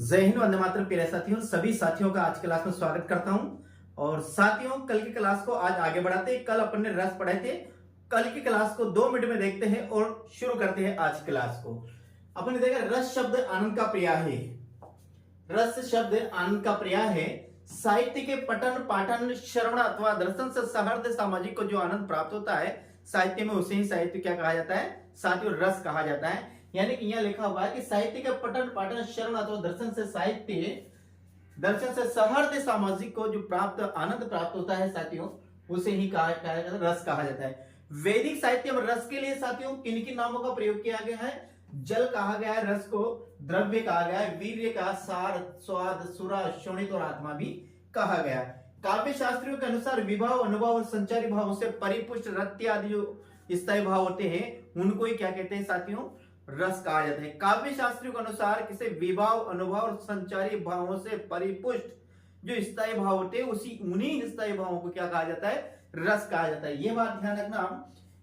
जय हिंद, वंदे मातरम। प्यारे साथियों, सभी साथियों का आज क्लास में स्वागत करता हूं। और साथियों, कल की क्लास को आज आगे बढ़ाते हैं। कल अपन ने रस पढ़े थे। कल की क्लास को 2 मिनट में देखते हैं और शुरू करते हैं आज क्लास को। अपन ने देखा रस शब्द आनंद का प्रिय है। रस शब्द आनंद का प्रिय है। साहित्य के पठन पाठन श्रवण अथवा दर्शन से सहृदय सामाजिक को जो आनंद प्राप्त होता है साहित्य में, उसे ही साहित्य क्या कहा जाता है? साथियों, रस कहा जाता है। यानी कि यहाँ लिखा हुआ है कि साहित्य के पठन पाठन श्रवण अथवा दर्शन से दर्शन से सहृदय सामाजिक को जो प्राप्त आनंद प्राप्त होता है साथियों, उसे ही कहा जाता है, रस कहा जाता है। वैदिक साहित्य में रस के लिए साथियों किन किन नामों का प्रयोग किया गया है? जल कहा गया है, रस को द्रव्य कहा गया है, वीर्य का, सार, स्वाद, सुरा, शोणित और आत्मा भी कहा गया है। काव्य शास्त्रियों के अनुसार विभाव, अनुभव और संचारी भावों से परिपुष्ट रत्य आदि जो स्थायी भाव होते हैं उनको ही क्या कहते हैं साथियों? रस कहा जाता है। काव्य शास्त्रियों के अनुसार किसी विभाव, अनुभव और संचारी भावों से परिपुष्ट जो स्थायी भाव होते हैं उन्हीं स्थायी भावों को क्या कहा जाता है? रस कहा जाता है। यह बात ध्यान रखना।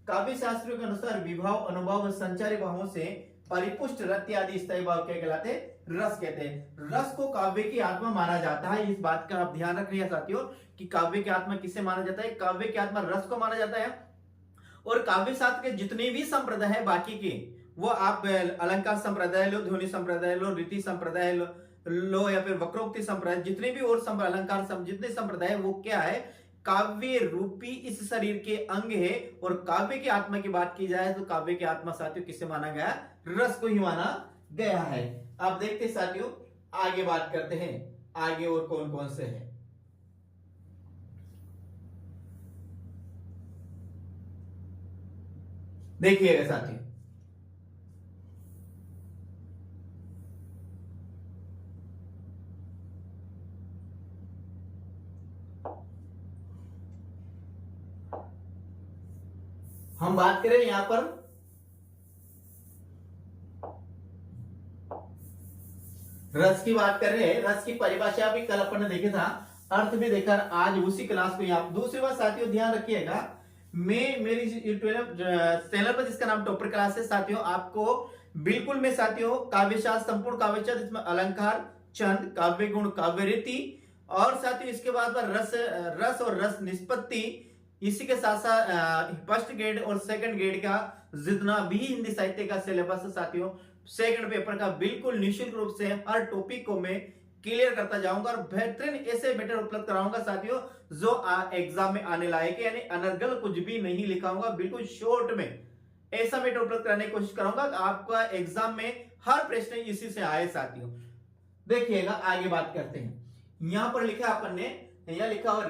काव्य शास्त्रियों के अनुसार विभाव, अनुभव और संचारी भावों से परिपुष्ट रत्य आदि स्थायी भाव क्या कहलाते हैं? रस कहते हैं। रस को काव्य की आत्मा माना जाता है। इस बात का आप ध्यान रखिए साथियों कि काव्य की आत्मा किसे माना जाता है? काव्य की आत्मा रस को माना जाता है। और काव्य शास्त्र के जितने भी संप्रदाय है बाकी के, वो आप अलंकार संप्रदाय लो, ध्वनि संप्रदाय लो, रीति संप्रदाय लो या फिर वक्रोक्ति संप्रदाय, जितने भी और अलंकार जितने संप्रदाय, वो क्या है? काव्य रूपी इस शरीर के अंग है। और काव्य की आत्मा की बात की जाए तो काव्य की आत्मा साथियों किसे माना गया? रस को ही माना गया है। अब देखते साथियों, आगे बात करते हैं आगे और कौन कौन से हैं। देखिएगा साथियों, हम बात करें यहां पर रस की बात कर रहे हैं। रस की परिभाषा भी कल अपन ने देखा था, अर्थ भी देखा। आज उसी क्लास को यहाँ दूसरी बात साथियों ध्यान रखिएगा, मैं मेरी चैनल पर जिसका नाम टॉपर क्लास है साथियों, आपको बिल्कुल मैं साथियों काव्यशास्त्र, संपूर्ण काव्यशास्त्र, इसमें अलंकार, छंद, काव्य गुण, काव्य रीति और साथियों इसके बाद रस और रस निष्पत्ति, इसी के साथ साथ फर्स्ट ग्रेड और सेकंड ग्रेड का जितना भी हिंदी साहित्य का सिलेबस है साथियों, सेकंड पेपर का बिल्कुल निःशुल्क रूप से हर टॉपिक को मैं क्लियर करता जाऊंगा और बेहतरीन ऐसे मैटर उपलब्ध कराऊंगा साथियों जो एग्जाम में आने लायक है। यानी अनर्गल कुछ भी नहीं लिखाऊंगा, बिल्कुल शॉर्ट में ऐसा मैटर उपलब्ध कराने की कोशिश करूंगा आपका एग्जाम में हर प्रश्न इसी से आए साथियों। देखिएगा, आगे बात करते हैं। यहां पर लिखा अपन ने, यहां लिखा हुआ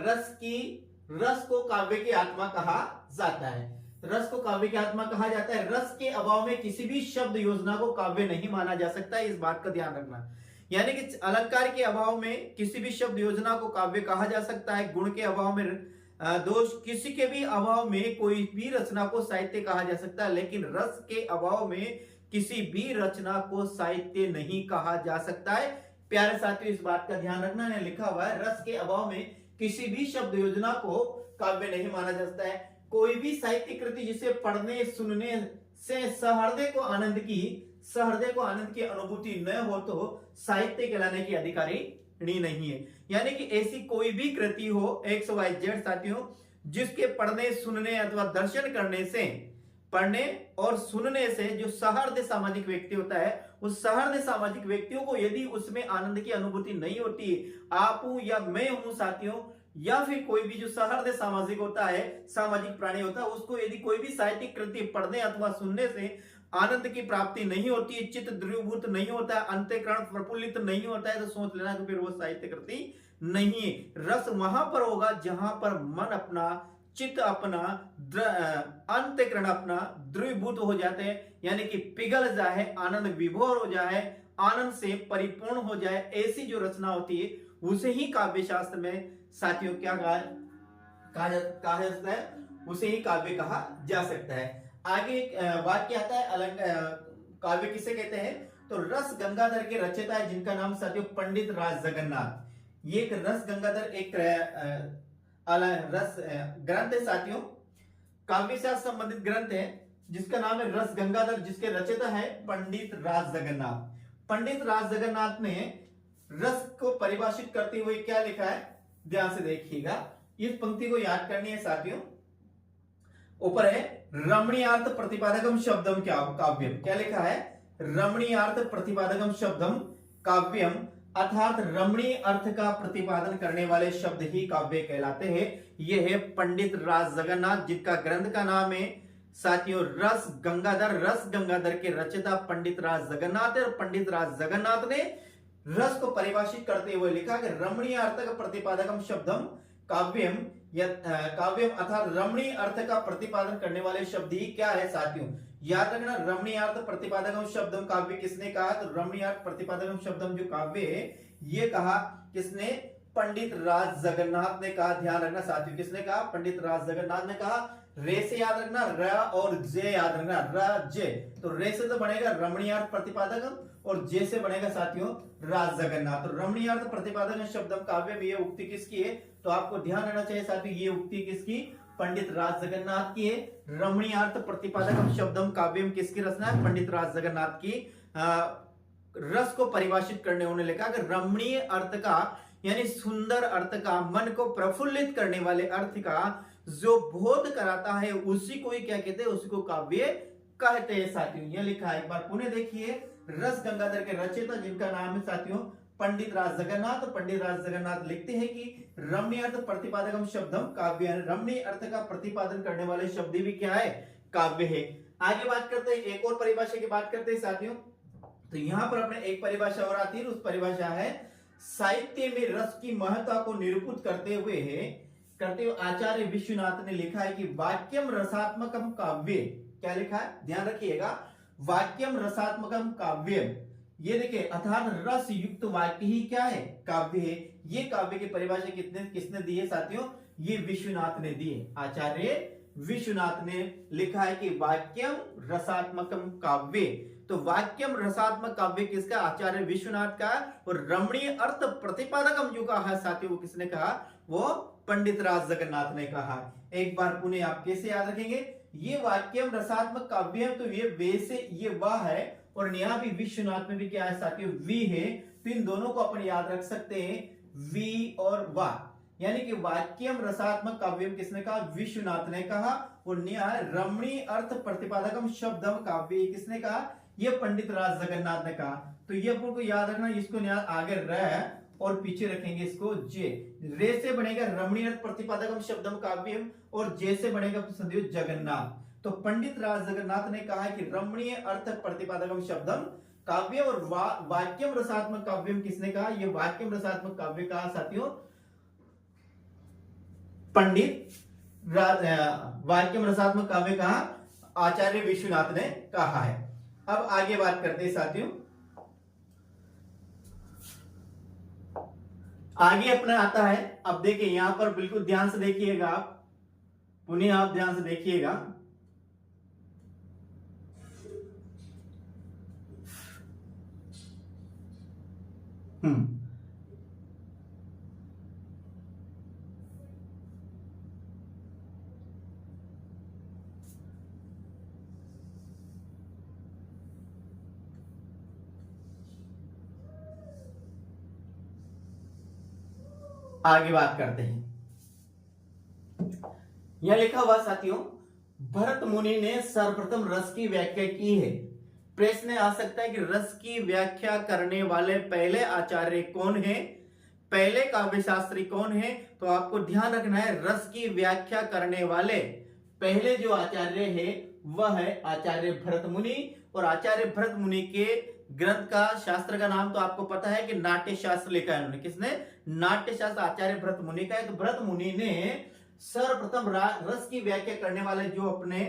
रस को काव्य की आत्मा कहा जाता है। रस को काव्य की आत्मा कहा जाता है। रस के अभाव में किसी भी शब्द योजना को काव्य नहीं माना जा सकता, इस बात का ध्यान रखना। यानी कि अलंकार के अभाव में किसी भी शब्द योजना को काव्य कहा जा सकता है। गुण के अभाव में, दोष किसी के भी अभाव में कोई भी रचना को साहित्य कहा जा सकता है, लेकिन रस के अभाव में किसी भी रचना को साहित्य नहीं कहा जा सकता है। प्यारे साथियों, इस बात का ध्यान रखना है। लिखा हुआ है रस के अभाव में किसी भी शब्द योजना को काव्य नहीं माना जा सकता है। कोई भी साहित्य कृति जिसे पढ़ने सुनने से सहृदय को आनंद की अनुभूति न हो तो साहित्य कहलाने की अधिकारी नहीं है। यानी कि ऐसी कोई भी कृति हो XYZ साथियों, जिसके पढ़ने सुनने अथवा दर्शन करने से, पढ़ने और सुनने से जो सहृदय सामाजिक व्यक्ति होता है, उस सहृदय सामाजिक व्यक्तियों को यदि उसमें आनंद की अनुभूति नहीं होती, आप हूं या मैं हूं साथियों, या फिर कोई भी जो सहृदय सामाजिक होता है, सामाजिक प्राणी होता है, उसको यदि कोई भी साहित्यिक कृति पढ़ने अथवा सुनने से आनंद की प्राप्ति नहीं होती है, चित्त द्रवीभूत नहीं होता है, अंतःकरण प्रफुल्लित नहीं होता है, तो सोच लेना कि फिर वो साहित्य कृति नहीं है। रस वहां पर होगा जहां पर मन अपना, चित्त अपना, अंतःकरण अपना द्रवीभूत हो जाते हैं, यानी कि पिघल जाए, आनंद विभोर हो जाए, आनंद से परिपूर्ण हो जाए, ऐसी जो रचना होती है उसे ही काव्य शास्त्र में साथियों क्या कहा जाता है? उसे ही काव्य कहा जा सकता है। आगे वाक्य आता है काव्य किसे कहते हैं? तो रस गंगाधर के रचयिता है जिनका नाम साथियों पंडित राज जगन्नाथ। ये एक रस गंगाधर एक रस ग्रंथ है साथियों, काव्य से संबंधित ग्रंथ है जिसका नाम है रस गंगाधर, जिसके रचयिता है पंडित राज जगन्नाथ। पंडित राज जगन्नाथ ने रस को परिभाषित करते हुए क्या लिखा है, ध्यान से देखिएगा, इस पंक्ति को याद करनी है साथियों। ऊपर है रमणीयार्थ प्रतिपादकम शब्दम काव्यम, क्या लिखा है, रमणीयार्थ प्रतिपादकम शब्दम काव्यम, अर्थात रमणीय अर्थ का प्रतिपादन करने वाले शब्द ही काव्य कहलाते हैं। यह है पंडित राज जगन्नाथ, जिनका ग्रंथ का नाम है साथियों रस गंगाधर के रचयिता पंडित राज जगन्नाथ है। और पंडित राज जगन्नाथ ने रस को परिभाषित करते हुए लिखा कि रमणीय अर्थ का प्रतिपादकम शब्दम काव्यम, काव्यम अर्थात रमणीय अर्थ का प्रतिपादन करने वाले शब्द ही क्या है साथियों, याद रखना। रमणीय अर्थ प्रतिपादकम शब्दम काव्य किसने कहा, तो रमणीय अर्थ प्रतिपादकम शब्दम जो काव्य है ये कहा किसने, पंडित राज जगन्नाथ ने कहा। ध्यान रखना साथियों, किसने कहा, पंडित राज जगन्नाथ ने कहा। रे से याद रखना, र और जे याद रखना, र जे, तो रे से तो बनेगा रमणीय अर्थ प्रतिपादकम और जे से बनेगा साथियों राज जगन्नाथ। तो रमणीय अर्थ प्रतिपादकम शब्दम काव्य में ये उक्ति किसकी है, तो आपको ध्यान रखना चाहिए साथियों, ये उक्ति किसकी, पंडित राज जगन्नाथ की है। रमणीय अर्थ प्रतिपादकम शब्दम काव्यम किसकी रचना है, पंडित राज जगन्नाथ की। रस को परिभाषित करने उन्होंने लिखा कि रमणीय अर्थ का यानी सुंदर अर्थ का, मन को प्रफुल्लित करने वाले अर्थ का जो बोध कराता है उसी को ही क्या कहते हैं, उसी को काव्य कहते हैं साथियों। यह लिखा है, एक बार पुनः देखिए, रस गंगाधर के रचयिता जिनका नाम है साथियों पंडित राज जगन्नाथ। पंडित राज जगन्नाथ लिखते हैं कि रमणीय अर्थ प्रतिपादकम शब्दम काव्य, रमणीय अर्थ का प्रतिपादन करने वाले शब्द भी क्या है, काव्य है। आगे बात करते हैं, एक और परिभाषा की बात करते हैं साथियों। तो यहां पर अपने एक परिभाषा और आती है, उस परिभाषा है साहित्य में रस की महत्ता को निरूपित करते हुए आचार्य विश्वनाथ ने लिखा है कि वाक्यम रसात्मकम काव्य, क्या लिखा है, ध्यान रखिएगा, वाक्यम रसात्मकम काव्य, ये देखिए अर्थात रस युक्त वाक्य ही क्या है, काव्य है। ये काव्य की परिभाषा किसने दी है साथियों, ये विश्वनाथ ने दी है। आचार्य विश्वनाथ ने लिखा है कि वाक्यम रसात्मकम काव्य, तो वाक्यम रसात्मक काव्य किसका, आचार्य विश्वनाथ का। और रमणीय अर्थ प्रतिपादकम जो कहा है साथियों, वो किसने कहा, वो पंडित राज जगन्नाथ ने कहा। एक बार पुनः आप कैसे याद रखेंगे, ये वाक्यम रसात्मक काव्य है, तो ये वे से ये वह है, और यहाँ भी विश्वनाथ में भी क्या है साथियों, वी है। तो इन दोनों को अपन याद रख सकते हैं, वी और वाह, यानी कि वाक्यम रसात्मक काव्यम किसने कहा, विश्वनाथ ने कहा। और न्याय रमणीय अर्थ प्रतिपादकम शब्दम काव्य किसने कहा, ये पंडित राज जगन्नाथ ने कहा। तो ये अपन को याद रखना, इसको न्याय आगे र और पीछे रखेंगे इसको जे। रे से बनेगा रमणीय अर्थ प्रतिपादकम शब्दम काव्यम और जे से बनेगा सदैव जगन्नाथ। तो पंडित राज जगन्नाथ ने कहा कि रमणीय अर्थ प्रतिपादकम शब्दम काव्य और वाक्यम रसात्मक काव्यम किसने कहा, ये वाक्यम रसात्मक काव्य कहा साथियों पंडित वाक्यम रसात्मक काव्य कहा आचार्य विश्वनाथ ने कहा है। अब आगे बात करते हैं साथियों, आगे अपना आता है। अब देखिए यहां पर बिल्कुल ध्यान से देखिएगा, आप पुनः आप ध्यान से देखिएगा। आगे बात करते हैं, यह लिखा हुआ साथियों, भरत मुनि ने सर्वप्रथम रस की व्याख्या की है। प्रश्न आ सकता है कि रस की व्याख्या करने वाले पहले आचार्य कौन है, पहले काव्य शास्त्री कौन है। तो आपको ध्यान रखना है, रस की व्याख्या करने वाले पहले जो आचार्य है वह है आचार्य भरत मुनि। और आचार्य भरत मुनि के ग्रंथ का शास्त्र का नाम तो आपको पता है कि नाट्य शास्त्र लिखा है उन्होंने। किसने, नाट्य शास्त्र आचार्य भरत मुनि का है। तो भरत मुनि ने सर्वप्रथम रस की व्याख्या करने वाले जो अपने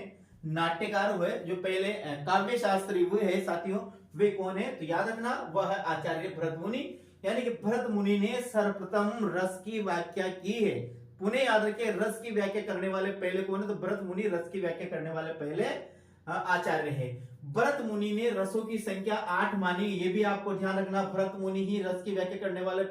नाट्यकार हुए, जो पहले काव्य शास्त्री हुए हैं साथियों, वे कौन है, तो याद रखना वह है आचार्य भरत मुनि। यानी कि भरत मुनि ने सर्वप्रथम रस की व्याख्या की है। पुनः याद रखिए, रस की व्याख्या करने वाले पहले कौन है, तो भरत मुनि रस की व्याख्या करने वाले पहले आचार्य है। भरत मुनि ने रसों की संख्या 8 मानी, ये भी आपको ध्यान रखना। भरत मुनि ही रस की व्याख्या करने वाले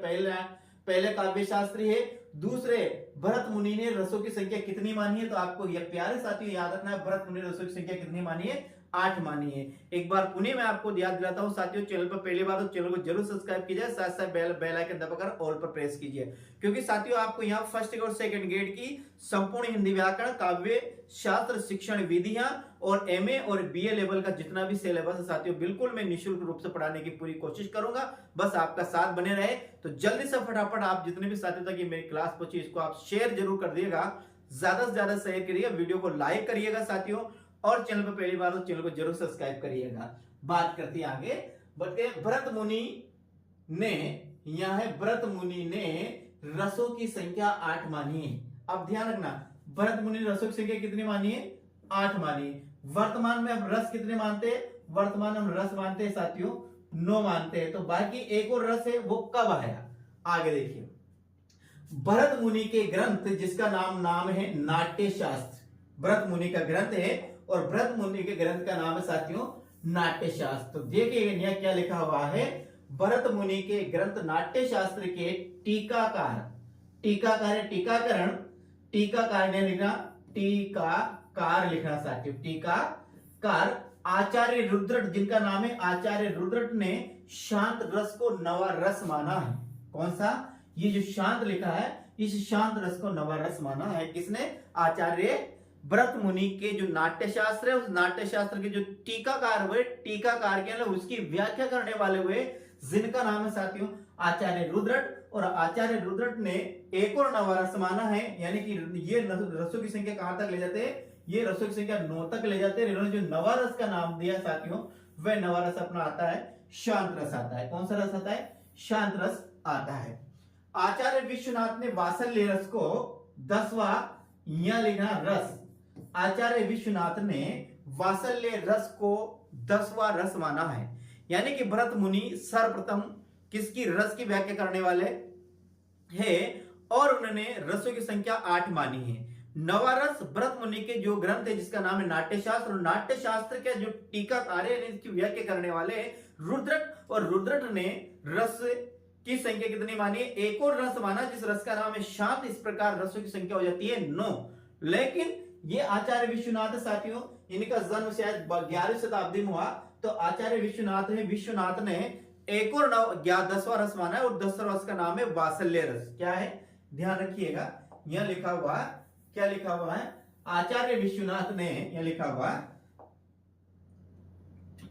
पहले काव्य शास्त्री है। दूसरे, भरत मुनि ने रसों की संख्या कितनी मानी है, तो आपको यह प्यारे साथियों याद रखना है, भरत मुनि रसों की संख्या कितनी मानी है, 8 मानी है। एक बार पुनः मैं आपको याद दिलाता हूं साथियों, चैनल पर पहली बार तो चैनल को जरूर सब्सक्राइब कीजिए, साथ साथ बेल आइकन दबाकर ऑल पर प्रेस कीजिए, क्योंकि साथियों आपको यहाँ फर्स्ट और सेकंड ग्रेड की संपूर्ण हिंदी व्याकरण, काव्य शास्त्र, शिक्षण विधियां और एमए और बीए लेवल का जितना भी सिलेबस है साथियों, बिल्कुल मैं निःशुल्क रूप से पढ़ाने की पूरी कोशिश करूंगा। बस आपका साथ बने रहे। तो जल्दी से फटाफट आप जितने भी साथियों तक ये मेरी क्लास पहुंची, इसको आप शेयर जरूर कर दिएगा, ज्यादा से ज्यादा शेयर करिएगा, वीडियो को लाइक करिएगा साथियों, और चैनल पर पहली बार तो चैनल को जरूर सब्सक्राइब करिएगा। बात करते हैं आगे बढ़ते। भरत मुनि ने, यह है भरत मुनि ने रसों की संख्या 8 मानी है। अब ध्यान रखना, भरत मुनि ने रसों की संख्या कितनी मानी है? 8 मानी है। वर्तमान में हम रस कितने मानते हैं? वर्तमान हम रस मानते हैं साथियों 9 मानते हैं। तो बाकी एक और रस है, वो कब आया? आगे देखिए, भरत मुनि के ग्रंथ जिसका नाम है नाट्य शास्त्र। भरत मुनि का ग्रंथ है और भरत मुनि के ग्रंथ का नाम है साथियों नाट्य शास्त्र। तो देखिए यहाँ क्या लिखा हुआ है, भरत मुनि के ग्रंथ नाट्य शास्त्र के टीकाकार, टीकाकार है टीकाकरण, टीकाकार ने लिखा, टीकाकार लिखना साथियों, टीकाकार आचार्य रुद्रट, जिनका नाम है आचार्य रुद्रट ने शांत रस को नवा रस माना है। कौन सा? ये जो शांत लिखा है, इस शांत रस को नवा रस माना है। किसने? आचार्य भरत मुनि के जो नाट्य शास्त्र है, उस नाट्य शास्त्र के जो टीकाकार हुए, टीकाकार के उसकी व्याख्या करने वाले हुए, जिनका नाम है साथियों आचार्य रुद्रट। और आचार्य रुद्रट ने एक और नवा रस माना है, यानी कि ये रसों की संख्या कहां तक ले जाते हैं? ये रसों की संख्या 9 तक ले जाते हैं। इन्होंने जो नवा रस का नाम दिया साथियों, वह नवा रस अपना आता है शांत रस आता है। कौन सा रस आता है? शांत रस आता है। आचार्य विश्वनाथ ने वात्सल्य रस को 10वां, यहां लिखना रस, आचार्य विश्वनाथ ने वात्सल्य रस को 10वां रस माना है। यानी कि भरत मुनि सर्वप्रथम किसकी रस की व्याख्या करने वाले हैं, और उन्होंने रसों की संख्या 8 मानी है। नवा रस भरत मुनि के जो ग्रंथ है जिसका नाम है नाट्य शास्त्र, और नाट्य शास्त्र के जो टीकाकार है इसकी व्याख्या करने वाले रुद्रट, और रुद्रट ने रस की संख्या कितनी मानी है? एक और रस माना जिस रस का नाम है शांत। इस प्रकार रसों की संख्या हो जाती है 9। लेकिन ये आचार्य विश्वनाथ साथियों, इनका जन्म शायद 11वीं शताब्दी में हुआ। तो आचार्य विश्वनाथ ने एक और 10वां रस माना है, और 10वां रस का नाम है वात्सल्य रस। क्या है? ध्यान रखिएगा, यह लिखा हुआ, क्या लिखा हुआ है? आचार्य विश्वनाथ ने, यह लिखा हुआ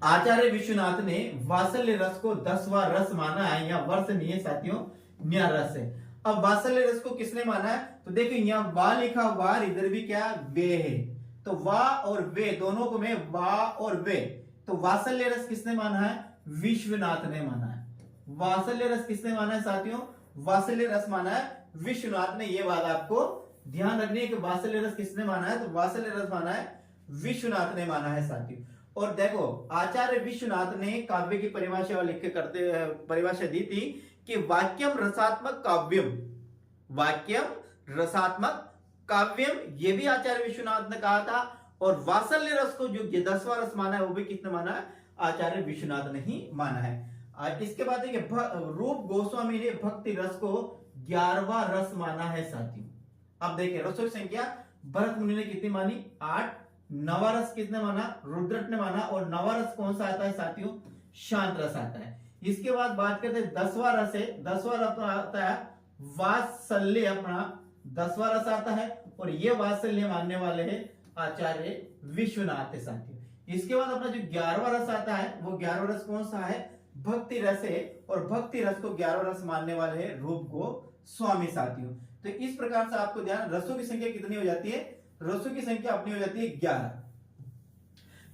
आचार्य विश्वनाथ ने वात्सल्य रस को 10वां रस माना है। यह वर्ष नहीं है साथियों, न्या रस है। अब वात्सल्य रस को किसने माना है? तो देखिए यहाँ वा लिखा हुआ, इधर भी क्या वे है, तो वा और वे दोनों को में वा और वे, तो वात्सल्य रस किसने माना है? विश्वनाथ ने माना है। वात्सल्य रस किसने माना है साथियों? वात्सल्य रस माना है विश्वनाथ ने। यह बात आपको ध्यान रखनी है कि वात्सल्य रस किसने माना है? तो वात्सल्य रस माना है विश्वनाथ ने माना है साथियों। और देखो आचार्य विश्वनाथ ने काव्य की परिभाषा लिख के परिभाषा दी थी कि वाक्यम रसात्मक काव्यम, वाक्यम रसात्मक काव्यम, ये भी आचार्य विश्वनाथ ने कहा था। और वात्सल्य रस को जो 10वां रस माना है, वो भी किसने माना है? आचार्य विश्वनाथ ने ही माना है। इसके बाद देखिए रूप गोस्वामी ने भक्ति रस को 11वां रस माना है साथियों। अब देखिए रसों की संख्या भरत मुनि ने कितनी मानी? 8। नवा रस किसने माना? रुद्रट ने माना। और नवा रस कौन सा आता है साथियों? शांत रस आता है। इसके बाद बात करते हैं 10वां रस है। 10वां रस आता है वात्सल्य, अपना 10वां रस आता है, और ये वात्सल्य मानने वाले हैं आचार्य विश्वनाथ है साथियों। इसके बाद अपना जो 11वां रस आता है, वो 11वां रस कौन सा है? भक्ति रस है, और भक्ति रस को 11वां रस मानने वाले हैं रूप गोस्वामी साथियों। तो इस प्रकार से आपको ध्यान, रसों की संख्या कितनी हो जाती है? रसों की संख्या अपनी हो जाती है 11,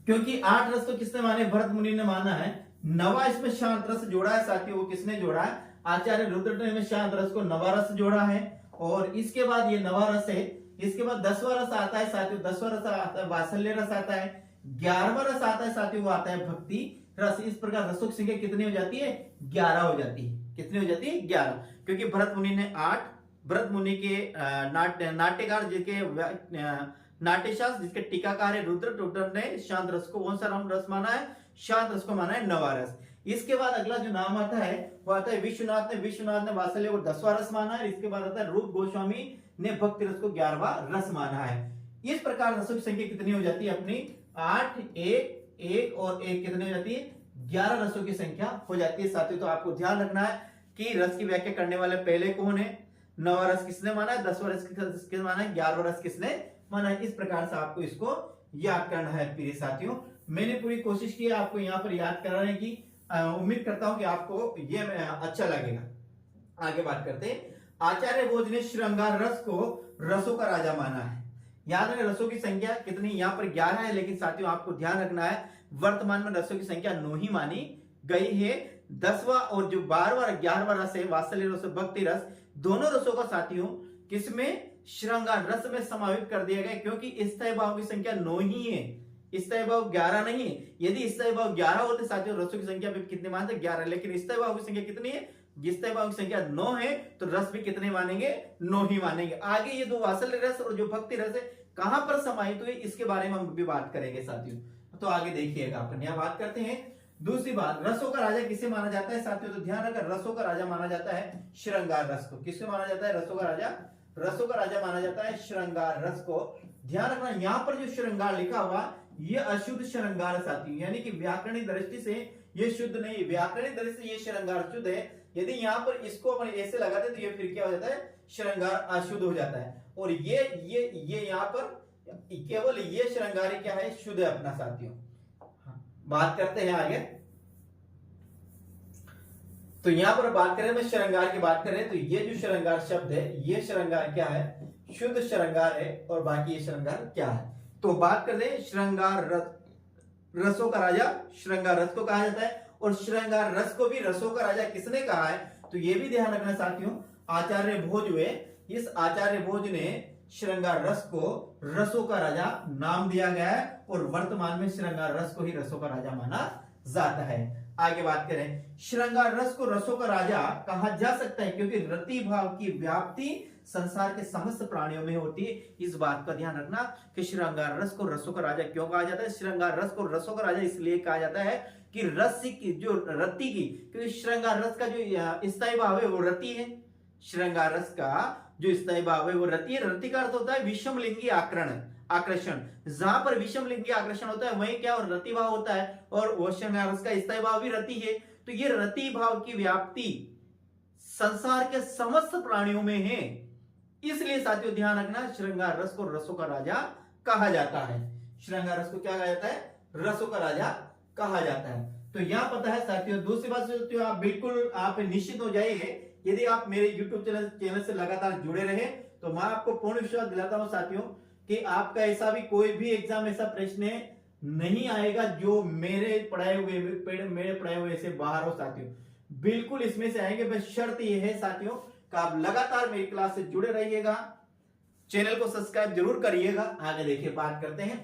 क्योंकि 8 रस तो किसने माने? भरत मुनि ने माना है। नवा इसमें शांत रस जोड़ा है साथियों, वो किसने जोड़ा है? आचार्य रुद्रट ने में शांत रस को नवा रस जोड़ा है। और इसके बाद ये नवा रस है। इसके बाद 10वां रस आता है साथियों, 10वां रस आता है वात्सल्य रस आता है। 11वां रस आता है साथियों, वो आता है भक्ति रस। इस प्रकार रसों की संख्या कितनी हो जाती है? 11 हो जाती है। कितनी हो जाती है? 11, क्योंकि भरत मुनि ने 8, भरत मुनि के नाट्यकार जिसके नाट्यशास्त्र जिसके टीकाकार है रुद्रट ने शांत रस को कौन सा रस माना है? शांत रस को माना है नवा रस। इसके बाद अगला जो नाम आता है वो आता है विश्वनाथ ने वात्सल्य को 10वां रस माना है। इसके बाद आता है रूप गोस्वामी ने भक्ति रस को 11वां रस माना है। इस प्रकार रसों की संख्या कितनी हो जाती है अपनी? 8, 1, एक और एक कितने हो जाती है, 11 रसों की संख्या हो जाती है साथियों। तो आपको ध्यान रखना है कि रस की व्याख्या करने वाले पहले कौन है, 9वां रस किसने माना है, 10वां रस किसने माना है, 11वां रस किसने माना है। इस प्रकार से आपको इसको याद करना है प्रिय साथियों। मैंने पूरी कोशिश की है आपको यहाँ पर याद कराने की, उम्मीद करता हूं कि आपको ये अच्छा लगेगा। आगे बात करते हैं। आचार्य भोज ने श्रृंगार रस को रसों का राजा माना है। याद रखें रसों की संख्या कितनी, यहाँ पर 11 है, लेकिन साथियों आपको ध्यान रखना है वर्तमान में रसों की संख्या 9 ही मानी गई है। 10वां और जो 12वां 11वां रस है वात्सल्य रस, भक्ति रस, दोनों रसों का साथियों किसमें, श्रृंगार रस में समावित कर दिया गया, क्योंकि स्थायी भाव की संख्या 9 ही है, स्थायी भाव 11 नहीं है। यदि स्थायी भाव 11 होते साथियों रसों की संख्या कितने मानते, 11, लेकिन स्थायी भाव की संख्या कितनी है, स्थायी भाव की संख्या 9 है, तो रस भी कितने मानेंगे, 9 ही मानेंगे। आगे ये दो वात्सल्य रस और जो भक्ति रस है कहां पर समाहित हुए, इसके बारे में हम भी बात करेंगे साथियों। तो आगे देखिएगा अपन यहां बात करते हैं। दूसरी बात, रसों का राजा किसे माना जाता है साथियों, तो ध्यान रखकर रसों का राजा माना जाता है श्रृंगार रस को। किससे माना जाता है, रसों का राजा, रसों का राजा माना जाता है श्रृंगार रस को। ध्यान रखना यहां पर जो श्रृंगार लिखा हुआ ये अशुद्ध श्रृंगार साथियों, यानी कि व्याकरणिक दृष्टि से ये शुद्ध नहीं, व्याकरणिक दृष्टि से ये श्रृंगार शुद्ध है। यदि यहाँ पर इसको अपन ऐसे लगाते तो ये फिर क्या हो जाता है, श्रृंगार अशुद्ध हो जाता है। और ये यहाँ पर केवल ये श्रृंगार क्या है, शुद्ध है अपना साथियों। बात करते हैं आगे। तो यहां पर बात करें, मैं श्रृंगार की बात करें तो ये जो श्रृंगार शब्द है ये श्रृंगार क्या है, शुद्ध श्रृंगार है, और बाकी ये श्रृंगार क्या है। तो बात करते हैं श्रृंगार रस, रसों का राजा श्रृंगार रस को कहा जाता है, और श्रृंगार रस को भी रसों का राजा किसने कहा है, तो ये भी ध्यान रखना साथियों, आचार्य भोज हुए, इस आचार्य भोज ने श्रृंगार रस को रसों का राजा नाम दिया गया है, और वर्तमान में श्रृंगार रस को ही रसों का राजा माना जाता है। आगे बात करें, श्रृंगार रस को रसों का राजा कहा जा सकता है क्योंकि रति भाव की व्याप्ति संसार के समस्त प्राणियों में होती है। इस बात का ध्यान रखना कि श्रृंगार रस को रसों का राजा क्यों कहा जाता है, श्रृंगार रस को रसों का राजा इसलिए कहा जाता है कि रस की जो रति की, क्योंकि श्रृंगार रस का जो स्थायी भाव है वो रति है, श्रृंगार रस का जो स्थायी भाव है वो रति है। रति का अर्थ होता है विषम लिंगी आकर्षण, जहां पर विषम लिंगी आकर्षण होता है वहीं क्या, और रति भाव होता है, और वो श्रृंगार रस का स्थायी भाव भी रति है। तो ये रति भाव की व्याप्ति संसार के समस्त प्राणियों में है, इसलिए साथियों ध्यान रखना श्रृंगार रस को रसों का राजा कहा जाता है। श्रृंगार रस को क्या कहा जाता है, रसों का राजा कहा जाता है। तो यहां पता है साथियों। दूसरी बात साथियों, आप बिल्कुल आप निश्चित हो जाइए यदि आप मेरे YouTube चैनल से लगातार जुड़े रहे, तो मैं आपको पूर्ण विश्वास दिलाता हूं साथियों कि आपका ऐसा भी कोई भी एग्जाम ऐसा प्रश्न नहीं आएगा जो मेरे पढ़ाए हुए से बाहर हो साथियों, बिल्कुल इसमें से आएंगे। बस शर्त यह है साथियों कि आप लगातार मेरी क्लास से जुड़े रहिएगा, चैनल को सब्सक्राइब जरूर करिएगा। आगे देखिए बात करते हैं,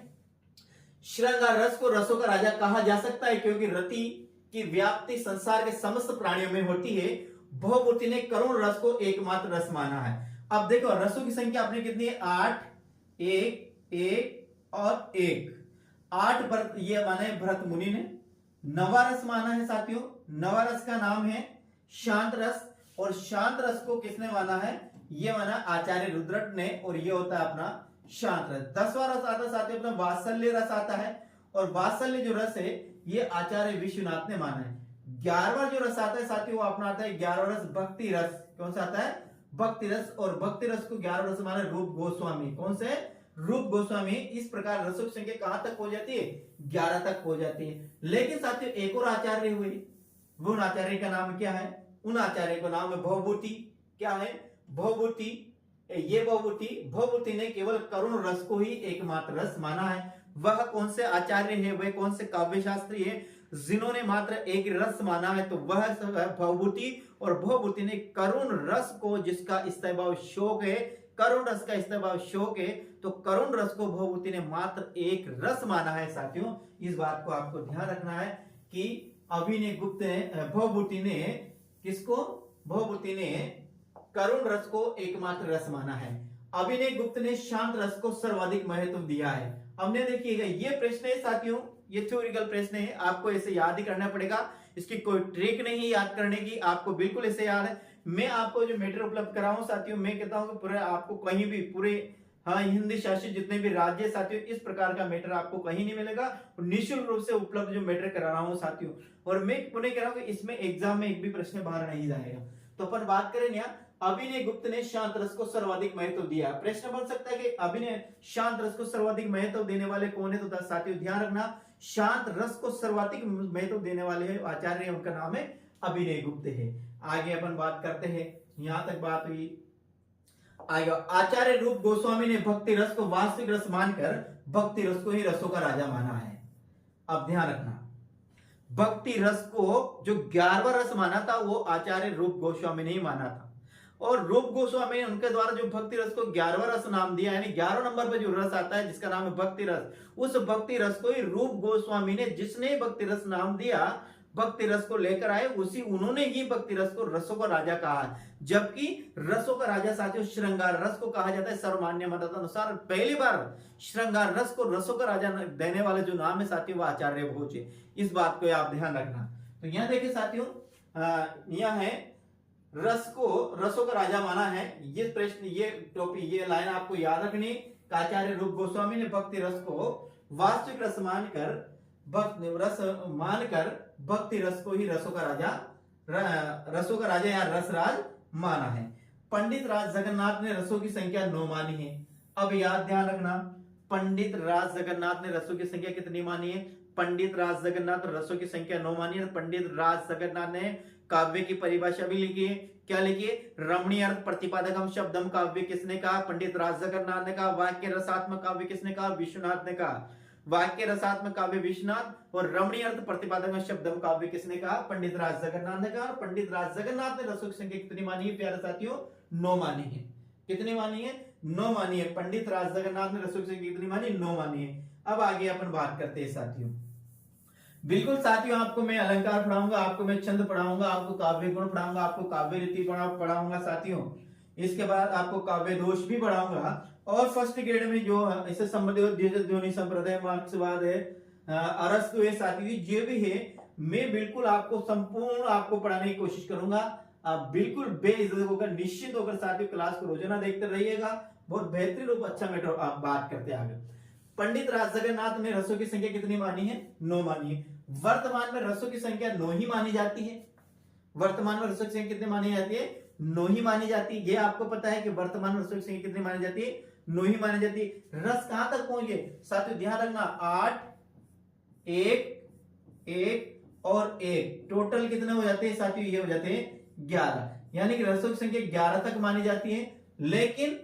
श्रृंगार रस को रसों का राजा कहा जा सकता है क्योंकि रति की व्याप्ति संसार के समस्त प्राणियों में होती है। भवभूति ने करुण रस को एकमात्र रस माना है। अब देखो रसों की संख्या अपनी कितनी है, 8, 1, 1 और 1, 8 भरत ये माने भरत मुनि ने। नवा रस माना है साथियों, नवा रस का नाम है शांत रस, और शांत रस को किसने माना है, ये माना आचार्य रुद्रट ने, और ये होता है अपना शांत रस। 10वां रस आता है साथियों अपना वात्सल्य रस आता है, और वात्सल्य जो रस है ये आचार्य विश्वनाथ ने माना है। 11वां जो रस आता है साथियों वो अपना आता है 11वां रस भक्ति रस। कौन सा आता है, भक्ति रस, और भक्ति रस को 11वां रस माना रूप गोस्वामी। कौन से, रूप गोस्वामी। इस प्रकार रसों की संख्या कहां तक हो जाती है, 11 तक हो जाती है। लेकिन साथियों एक और आचार्य हुए, वो आचार्य का नाम क्या है, उन आचार्य का नाम है भवभूति। क्या है, भवभूति। ये भवभूति ने केवल करुण रस को ही एकमात्र रस माना है। वह कौन से आचार्य है, वह कौन से काव्य शास्त्री है जिन्होंने मात्र एक रस माना है, तो वह भवभूति। और भवभूति ने करुण रस को, जिसका स्थायी भाव शोक है, करुण रस का स्थायी भाव शोक है, तो करुण रस को भवभूति ने मात्र एक रस माना है साथियों। इस बात को आपको ध्यान रखना है कि अभिनय गुप्त ने, भवभूति ने किसको, भवभूति ने करुण रस को एकमात्र रस माना है। अभिनय गुप्त ने शांत रस को सर्वाधिक महत्व दिया है। हमने देखिएगा ये प्रश्न है साथियों, ये थ्योरिकल प्रश्न है, आपको ऐसे याद ही करना पड़ेगा, इसकी कोई ट्रिक नहीं याद करने की, आपको बिल्कुल ऐसे याद है। मैं आपको जो मेटेरियल उपलब्ध कराऊं साथियों, मैं कहता हूं कि पूरे आपको कहीं भी पूरे हाँ, हिंदी शासित जितने भी राज्य साथियों, इस प्रकार का मैटर आपको कहीं नहीं मिलेगा, निःशुल्क रूप से उपलब्ध जो मैटर करा रहा हूं साथियों। और मैं पुनः कह रहा हूं कि इसमें एग्जाम में एक भी प्रश्न बाहर नहीं जाएगा। तो अपन बात करें यहाँ, अभिनय गुप्त ने शांत रस को सर्वाधिक महत्व दिया। प्रश्न बन सकता है कि अभिनय शांत रस को सर्वाधिक महत्व देने वाले कौन है? तो साथियों ध्यान रखना, शांत रस को सर्वाधिक महत्व देने वाले आचार्य, उनका नाम है अभिनय गुप्त है। आगे अपन बात करते हैं, यहां तक बात हुई। आगे आचार्य रूप गोस्वामी ने भक्ति रस को वास्तविक रस मानकर भक्ति रस को ही रसों का राजा माना है। अब ध्यान रखना, भक्ति रस को जो 11वां रस माना था वो आचार्य रूप गोस्वामी ने ही माना था। और रूप गोस्वामी ने उनके द्वारा जो भक्ति रस को 11वां रस नाम दिया, यानी 11 नंबर पे जो रस आता है जिसका नाम है भक्ति रस, उस भक्ति रस को ही रूप गोस्वामी ने, जिसने भक्ति रस नाम दिया, भक्ति रस को लेकर आए, उन्होंने ही भक्ति रस को रसों का राजा कहा है। जबकि रसों का राजा साथियों श्रृंगार रस को कहा जाता है। सर्वमान्य मत अनुसार पहली बार श्रृंगार रस को रसों का राजा देने वाले जो नाम है साथियों वो आचार्य भोज है। इस बात को आप ध्यान रखना। तो यहां देखिए साथियों, यह है रस को रसों का राजा माना है। ये प्रश्न, ये टॉपिक, ये लाइन आपको याद रखनी। आचार्य रूप गोस्वामी ने भक्ति रस को वास्तविक रस मानकर भक्ति रस को ही रसों का राजा या रसराज माना है। पंडित राज जगन्नाथ ने रसों की संख्या 9 मानी है। अब याद ध्यान रखना, पंडित राज जगन्नाथ ने रसों की संख्या कितनी मानी है? पंडित राज जगन्नाथ रसों की संख्या 9 मानी है। पंडित राज जगन्नाथ ने काव्य की परिभाषा भी लिखी है। क्या लिखी है? रमणीय अर्थ प्रतिपादकम शब्दम काव्य किसने कहा? पंडित राज जगन्नाथ ने कहा। वाक्य रसात्मक काव्य किसने कहा? विश्वनाथ ने कहा। वाक्य रसात्मक काव्य विश्वनाथ, और रमणीय अर्थ प्रतिपादक शब्दम काव्य किसने कहा? पंडित राज जगन्नाथ ने कहा। पंडित राज जगन्नाथ ने रसों की संख्या कितनी मानी है प्यारे साथियों? 9 मानी है। कितनी मानी है? 9 मानी है। पंडित राज जगन्नाथ ने रसों की संख्या कितनी मानी? 9 मानी है। अब आगे अपन बात करते हैं साथियों। बिल्कुल साथियों, आपको मैं अलंकार पढ़ाऊंगा, आपको मैं छंद पढ़ाऊंगा, आपको काव्य गुण पढ़ाऊंगा, आपको काव्य रीति पढ़ाऊंगा साथियों। इसके बाद आपको काव्य दोष भी पढ़ाऊंगा। और फर्स्ट ग्रेड में जो इससे संबंधित ध्वनि संप्रदाय, मार्क्सवाद है, अरस्तु है साथियों, जो भी है, मैं बिल्कुल आपको संपूर्ण आपको पढ़ाने की कोशिश करूंगा। आप बिल्कुल बेइज्जत होकर, निश्चित होकर साथियों क्लास को रोजाना देखते रहिएगा। बहुत बेहतरीन रूप, अच्छा मैटर आप बात करते आगे। पंडित राज जगन्नाथ ने रसों की संख्या कितनी मानी है? 9 मानी है। वर्तमान में रसों की संख्या 9 ही मानी जाती है। वर्तमान में रसों की संख्या कितनी मानी जाती है? 9 ही मानी जाती है। ये आपको पता है कि वर्तमान में रसों की संख्या कितनी मानी जाती है? 9 ही मानी जाती है। रस कहां तक पहुंचे साथियों? ध्यान रखना, 8, 1 और 1 टोटल कितने हो जाते हैं साथियों? ये हो जाते हैं 11। यानी कि रसों की संख्या 11 तक मानी जाती है। लेकिन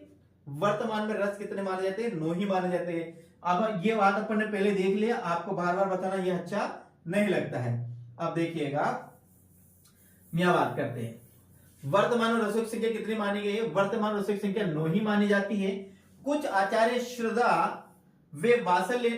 वर्तमान में रस कितने माने जाते हैं? 9 ही माने जाते हैं। अब ये बात अपन ने पहले देख लिया, आपको बार बार बताना ये अच्छा नहीं लगता है। अब देखिएगा, क्या बात करते हैं। वर्तमान में रसों की संख्या कितनी मानी गई है? वर्तमान में रसों की संख्या 9 ही मानी जाती है। कुछ आचार्य श्रद्धा वे वात्सल्य